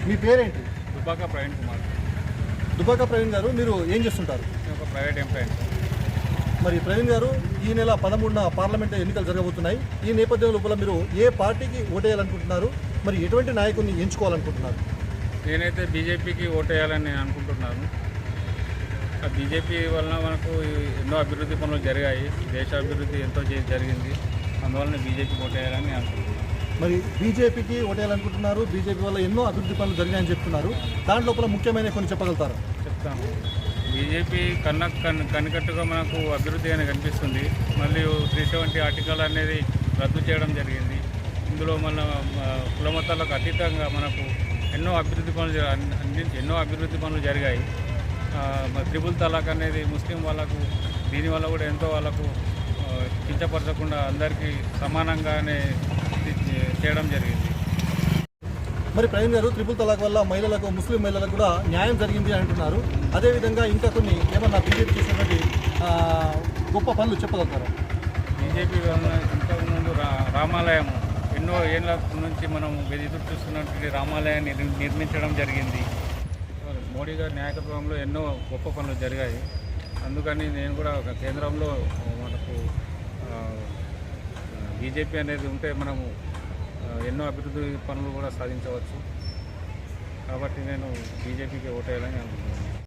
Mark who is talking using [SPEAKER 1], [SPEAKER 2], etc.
[SPEAKER 1] మీ పేరేంటి?
[SPEAKER 2] దుబాక ప్రవీణ్ కుమార్.
[SPEAKER 1] దుబాక ప్రవీణ్ గారు, మీరు ఏం చేస్తుంటారు?
[SPEAKER 2] నేను ఒక ప్రైవేట్ ఎంప్లాయీ.
[SPEAKER 1] మరి ప్రవీణ్ గారు, ఈ నెల 13న పార్లమెంట్ ఎన్నికలు జరగబోతున్నాయి. ఈ నేపథ్యం లోపల మీరు ఏ పార్టీకి ఓటేయాలనుకుంటున్నారు? మరి ఎటువంటి నాయకుడిని ఎంచుకోవాలనుకుంటున్నారు?
[SPEAKER 2] నేనైతే బీజేపీకి ఓటేయాలని నేను అనుకుంటున్నాను. ఆ బీజేపీ వలన మనకు ఎన్నో అభివృద్ధి పనులు జరిగాయి. దేశ అభివృద్ధి ఎంతో జరిగింది. అందువలన బీజేపీకి ఓటేయాలని నేను అనుకుంటున్నాను.
[SPEAKER 1] మరి బీజేపీకి ఓటేయాలనుకుంటున్నారు. బీజేపీ వల్ల ఎన్నో అభివృద్ధి పనులు జరిగాయని చెప్తున్నారు. దాంట్లోపల ముఖ్యమైన కొన్ని చెప్పగలుగుతారు?
[SPEAKER 2] చెప్తాను. బీజేపీ కనికట్టుగా మనకు అభివృద్ధి అని కనిపిస్తుంది. మళ్ళీ 370 ఆర్టికల్ అనేది రద్దు చేయడం జరిగింది. ఇందులో మన కులమతాలకు అతీతంగా మనకు ఎన్నో అభివృద్ధి పనులు జరిగాయి. ట్రిపుల్ తలాక్ అనేది ముస్లిం వాళ్ళకు, దీనివల్ల కూడా ఎంతో వాళ్ళకు కించపరచకుండా అందరికీ సమానంగానే చేయడం జరిగింది.
[SPEAKER 1] మరి ప్రవీణ్ గారు, ట్రిపుల్ తలాక్ వల్ల మహిళలకు, ముస్లిం మహిళలకు కూడా న్యాయం జరిగింది అంటున్నారు. అదేవిధంగా ఇంకా కొన్ని ఏమన్నా బీజేపీ చేసినటువంటి గొప్ప పనులు చెప్పగలుగుతారు?
[SPEAKER 2] బీజేపీ వలన ఇంతకుముందు రామాలయం ఎన్నో ఏళ్ళ నుంచి మనం ఎదురు చూస్తున్నటువంటి రామాలయాన్ని నిర్మించడం జరిగింది. మోడీ గారి నాయకత్వంలో ఎన్నో గొప్ప పనులు జరిగాయి. అందుకని నేను కూడా కేంద్రంలో మనకు బీజేపీ అనేది ఉంటే మనము ఎన్నో అభివృద్ధి పనులు కూడా సాధించవచ్చు. కాబట్టి నేను బీజేపీకి ఓటేయాలని అనుకుంటున్నాను.